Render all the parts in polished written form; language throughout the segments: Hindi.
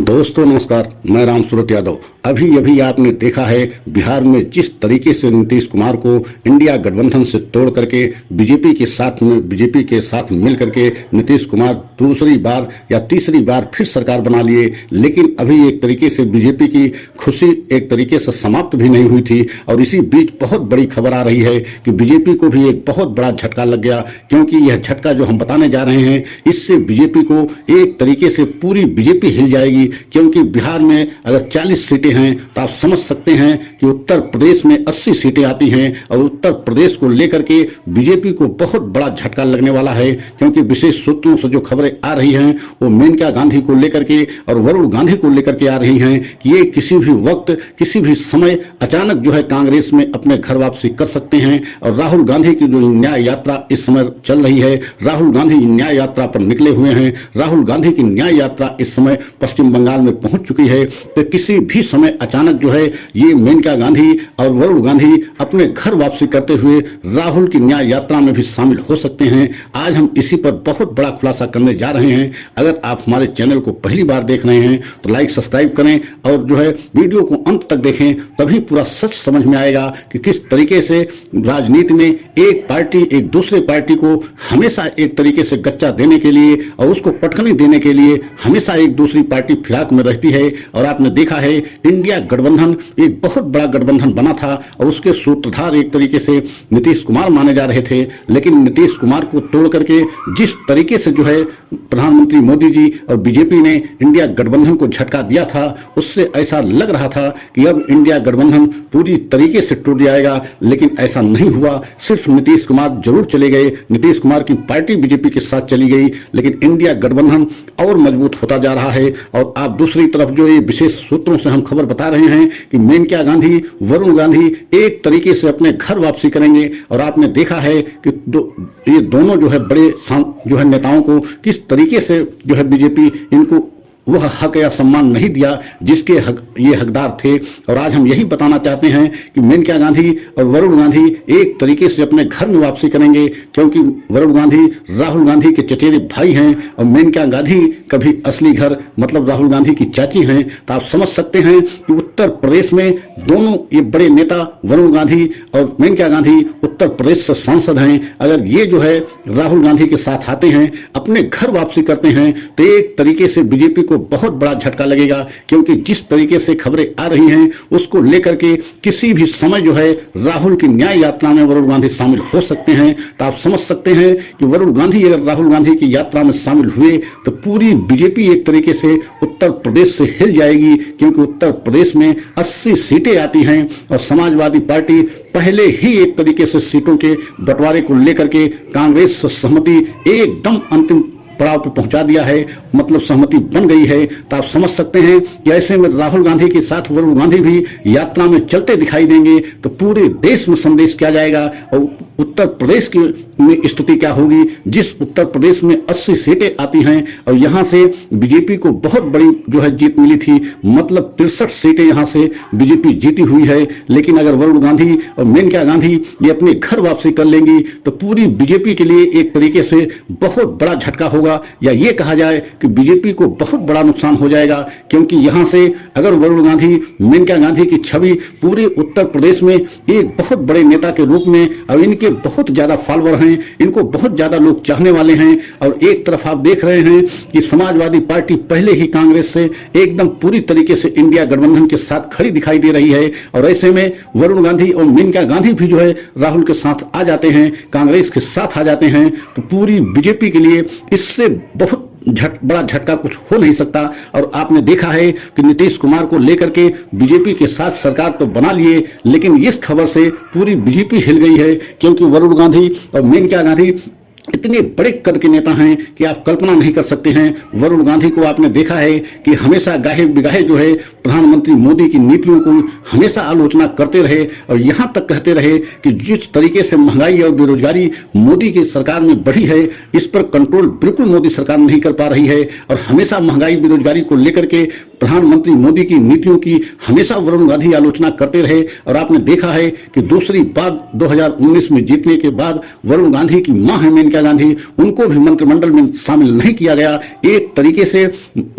दोस्तों नमस्कार, मैं राम सूरत यादव। अभी आपने देखा है बिहार में जिस तरीके से नीतीश कुमार को इंडिया गठबंधन से तोड़ करके बीजेपी के साथ मिल करके नीतीश कुमार दूसरी बार या तीसरी बार फिर सरकार बना लिए। लेकिन अभी एक तरीके से बीजेपी की खुशी एक तरीके से समाप्त भी नहीं हुई थी और इसी बीच बहुत बड़ी खबर आ रही है कि बीजेपी को भी एक बहुत बड़ा झटका लग गया। क्योंकि यह झटका जो हम बताने जा रहे हैं, इससे बीजेपी को एक तरीके से पूरी बीजेपी हिल जाएगी। क्योंकि बिहार में अगर 40 सीटें हैं तो आप समझ सकते हैं कि उत्तर प्रदेश में 80 सीटें आती हैं और उत्तर प्रदेश को लेकर के बीजेपी को बहुत बड़ा झटका लगने वाला है। क्योंकि विशेष सूत्रों से जो खबरें आ रही हैं वो मेनका गांधी को लेकर के और वरुण गांधी को लेकर के आ रही हैं कि ये किसी भी वक्त किसी भी समय अचानक जो है कांग्रेस में अपने घर वापसी कर सकते हैं। और राहुल गांधी की जो न्याय यात्रा इस समय चल रही है, राहुल गांधी न्याय यात्रा पर निकले हुए हैं। राहुल गांधी की न्याय यात्रा इस समय पश्चिम बंगाल में पहुंच चुकी है। तो किसी भी समय अचानक जो है ये मेनका गांधी और वरुण गांधी अपने घर वापसी करते हुए राहुल की न्याय यात्रा में भी शामिल हो सकते हैं। आज हम इसी पर बहुत बड़ा खुलासा करने जा रहे हैं। अगर आप हमारे चैनल को पहली बार देख रहे हैं तो लाइक सब्सक्राइब करें और जो है वीडियो को अंत तक देखें, तभी पूरा सच समझ में आएगा कि किस तरीके से राजनीति में एक पार्टी एक दूसरे पार्टी को हमेशा एक तरीके से गच्चा देने के लिए और उसको पटखनी देने के लिए हमेशा एक दूसरी पार्टी फिराक में रहती है। और आपने देखा है इंडिया गठबंधन एक बहुत बड़ा गठबंधन बना था और उसके सूत्रधार एक तरीके से नीतीश कुमार माने जा रहे थे। लेकिन नीतीश कुमार को तोड़ करके जिस तरीके से जो है प्रधानमंत्री मोदी जी और बीजेपी ने इंडिया गठबंधन को झटका दिया था, उससे ऐसा लग रहा था कि अब इंडिया गठबंधन पूरी तरीके से टूट जाएगा। लेकिन ऐसा नहीं हुआ। सिर्फ नीतीश कुमार जरूर चले गए, नीतीश कुमार की पार्टी बीजेपी के साथ चली गई, लेकिन इंडिया गठबंधन और मजबूत होता जा रहा है। और आप दूसरी तरफ जो ये विशेष सूत्रों से हम खबर बता रहे हैं कि मेनका गांधी वरुण गांधी एक तरीके से अपने घर वापसी करेंगे। और आपने देखा है कि ये दोनों जो है बड़े जो है नेताओं को किस तरीके से जो है बीजेपी इनको वह हक या सम्मान नहीं दिया जिसके ये हकदार थे। और आज हम यही बताना चाहते हैं कि मेनका गांधी और वरुण गांधी एक तरीके से अपने घर में वापसी करेंगे। क्योंकि वरुण गांधी राहुल गांधी के चचेरे भाई हैं और मेनका गांधी कभी असली घर मतलब राहुल गांधी की चाची हैं। तो आप समझ सकते हैं कि उत्तर प्रदेश में दोनों ये बड़े नेता वरुण गांधी और मेनका गांधी उत्तर प्रदेश से सांसद हैं। अगर ये जो है राहुल गांधी के साथ आते हैं, अपने घर वापसी करते हैं, तो एक तरीके से बीजेपी को बहुत बड़ा झटका लगेगा। क्योंकि जिस तरीके से खबरें आ रही हैं उसको लेकर के किसी भी समय जो है राहुल की न्याय यात्रा में वरुण गांधी शामिल हो सकते हैं। तो आप समझ सकते हैं कि वरुण गांधी अगर राहुल गांधी की यात्रा में शामिल हुए तो पूरी बीजेपी एक तरीके से उत्तर प्रदेश से हिल जाएगी। क्योंकि उत्तर प्रदेश में 80 सीटें आती हैं और समाजवादी पार्टी पहले ही एक तरीके से सीटों के बंटवारे को लेकर के कांग्रेस से सहमति एकदम अंतिम पड़ाव पे पहुंचा दिया है, मतलब सहमति बन गई है। तो आप समझ सकते हैं कि ऐसे में राहुल गांधी के साथ वरुण गांधी भी यात्रा में चलते दिखाई देंगे तो पूरे देश में संदेश क्या जाएगा और उत्तर प्रदेश की में स्थिति क्या होगी। जिस उत्तर प्रदेश में 80 सीटें आती हैं और यहां से बीजेपी को बहुत बड़ी जो है जीत मिली थी, मतलब 63 सीटें यहां से बीजेपी जीती हुई है। लेकिन अगर वरुण गांधी और मेनका गांधी ये अपने घर वापसी कर लेंगी तो पूरी बीजेपी के लिए एक तरीके से बहुत बड़ा झटका होगा, या ये कहा जाए कि बीजेपी को बहुत बड़ा नुकसान हो जाएगा। क्योंकि यहां से अगर वरुण गांधी मेनका गांधी की छवि पूरे उत्तर प्रदेश में एक बहुत बड़े नेता के रूप में और इनके बहुत ज्यादा फॉलोअर हैं, इनको बहुत ज्यादा लोग चाहने वाले हैं। और एक तरफ आप देख रहे हैं कि समाजवादी पार्टी पहले ही कांग्रेस से एकदम पूरी तरीके से इंडिया गठबंधन के साथ खड़ी दिखाई दे रही है। और ऐसे में वरुण गांधी और मेनका गांधी भी जो है राहुल के साथ आ जाते हैं, कांग्रेस के साथ आ जाते हैं, तो पूरी बीजेपी के लिए इससे बहुत बड़ा झटका कुछ हो नहीं सकता। और आपने देखा है कि नीतीश कुमार को लेकर के बीजेपी के साथ सरकार तो बना लिए, लेकिन इस खबर से पूरी बीजेपी हिल गई है। क्योंकि वरुण गांधी और मेनका गांधी इतने बड़े कद के नेता हैं कि आप कल्पना नहीं कर सकते हैं। वरुण गांधी को आपने देखा है कि हमेशा गाहे बिगाहे जो है प्रधानमंत्री मोदी की नीतियों को हमेशा आलोचना करते रहे और यहां तक कहते रहे कि जिस तरीके से महंगाई और बेरोजगारी मोदी की सरकार में बढ़ी है, इस पर कंट्रोल बिल्कुल मोदी सरकार नहीं कर पा रही है। और हमेशा महंगाई बेरोजगारी को लेकर के प्रधानमंत्री मोदी की नीतियों की हमेशा वरुण गांधी आलोचना करते रहे। और आपने देखा है कि दूसरी बार 2019 में जीतने के बाद वरुण गांधी की मां है मेनका गांधी, उनको भी मंत्रिमंडल में शामिल नहीं किया गया। एक तरीके से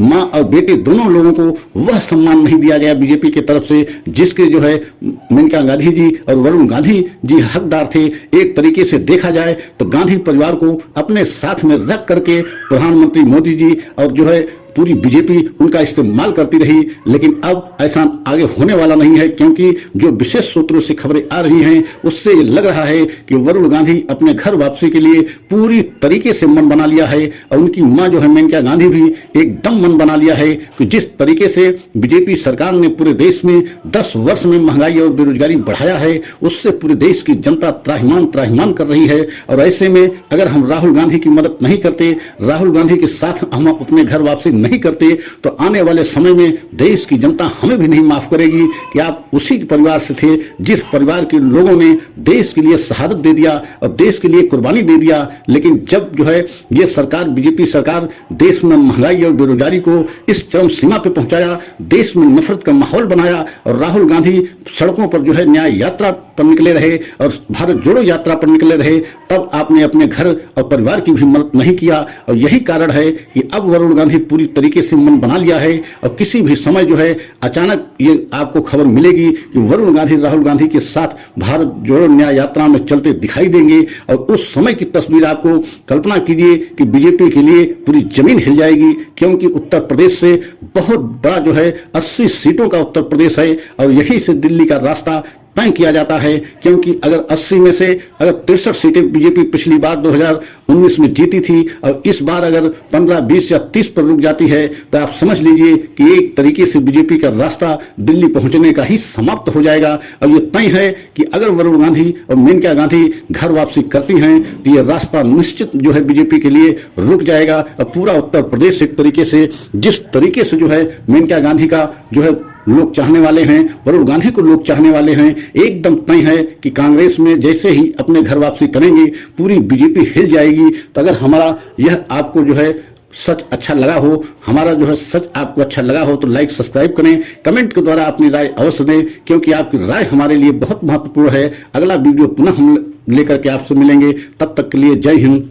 मां और बेटे दोनों लोगों को वह सम्मान नहीं दिया गया बीजेपी की तरफ से जिसके जो है मेनका गांधी जी और वरुण गांधी जी हकदार थे। एक तरीके से देखा जाए तो गांधी परिवार को अपने साथ में रख करके प्रधानमंत्री मोदी जी और जो है पूरी बीजेपी उनका इस्तेमाल करती रही, लेकिन अब ऐसा आगे होने वाला नहीं है, क्योंकि जो विशेष सूत्रों से खबरें आ रही हैं उससे ये लग रहा है कि वरुण गांधी अपने घर वापसी के लिए पूरी तरीके से मन बना लिया है और उनकी मां जो है मेनका गांधी भी एकदम मन बना लिया है कि जिस तरीके से बीजेपी सरकार ने पूरे देश में 10 वर्ष में महंगाई और बेरोजगारी बढ़ाया है उससे पूरे देश की जनता त्राहिमाम कर रही है। और ऐसे में अगर हम राहुल गांधी की मदद नहीं करते, राहुल गांधी के साथ हम अपने घर वापसी नहीं करते, तो आने वाले समय में देश की जनता हमें भी नहीं माफ करेगी कि आप उसी परिवार से थे जिस परिवार के लोगों ने देश के लिए शहादत दे दिया और देश के लिए कुर्बानी दे दिया। लेकिन जब जो है ये सरकार, बीजेपी सरकार देश में महंगाई और बेरोजगारी को इस चरम सीमा पे पहुंचाया, देश में नफरत का माहौल बनाया और राहुल गांधी सड़कों पर जो है न्याय यात्रा पर निकले रहे और भारत जोड़ो यात्रा पर निकले रहे, तब आपने अपने घर और परिवार की भी मदद नहीं किया। और यही कारण है कि अब वरुण गांधी पूरी तरीके से मन बना लिया है और किसी भी समय जो है अचानक ये आपको खबर मिलेगी कि वरुण गांधी राहुल गांधी के साथ भारत जोड़ो न्याय यात्रा में चलते दिखाई देंगे। और उस समय की तस्वीर आपको कल्पना कीजिए कि बीजेपी के लिए पूरी जमीन हिल जाएगी, क्योंकि उत्तर प्रदेश से बहुत बड़ा जो है 80 सीटों का उत्तर प्रदेश है और यही से दिल्ली का रास्ता तय किया जाता है। क्योंकि अगर 80 में से अगर 63 सीटें बीजेपी पिछली बार 2019 में जीती थी और इस बार अगर 15, 20 या 30 पर रुक जाती है तो आप समझ लीजिए कि एक तरीके से बीजेपी का रास्ता दिल्ली पहुंचने का ही समाप्त हो जाएगा। और ये तय है कि अगर वरुण गांधी और मेनका गांधी घर वापसी करती हैं तो ये रास्ता निश्चित जो है बीजेपी के लिए रुक जाएगा और पूरा उत्तर प्रदेश एक तरीके से जिस तरीके से जो है मेनका गांधी का जो है लोग चाहने वाले हैं, वरुण गांधी को लोग चाहने वाले हैं, एकदम तय है कि कांग्रेस में जैसे ही अपने घर वापसी करेंगे पूरी बीजेपी हिल जाएगी। तो अगर हमारा यह आपको जो है सच अच्छा लगा हो, हमारा जो है सच आपको अच्छा लगा हो तो लाइक सब्सक्राइब करें, कमेंट के द्वारा अपनी राय अवश्य दें, क्योंकि आपकी राय हमारे लिए बहुत महत्वपूर्ण है। अगला वीडियो पुनः हम लेकर के आपसे मिलेंगे, तब तक के लिए जय हिंद।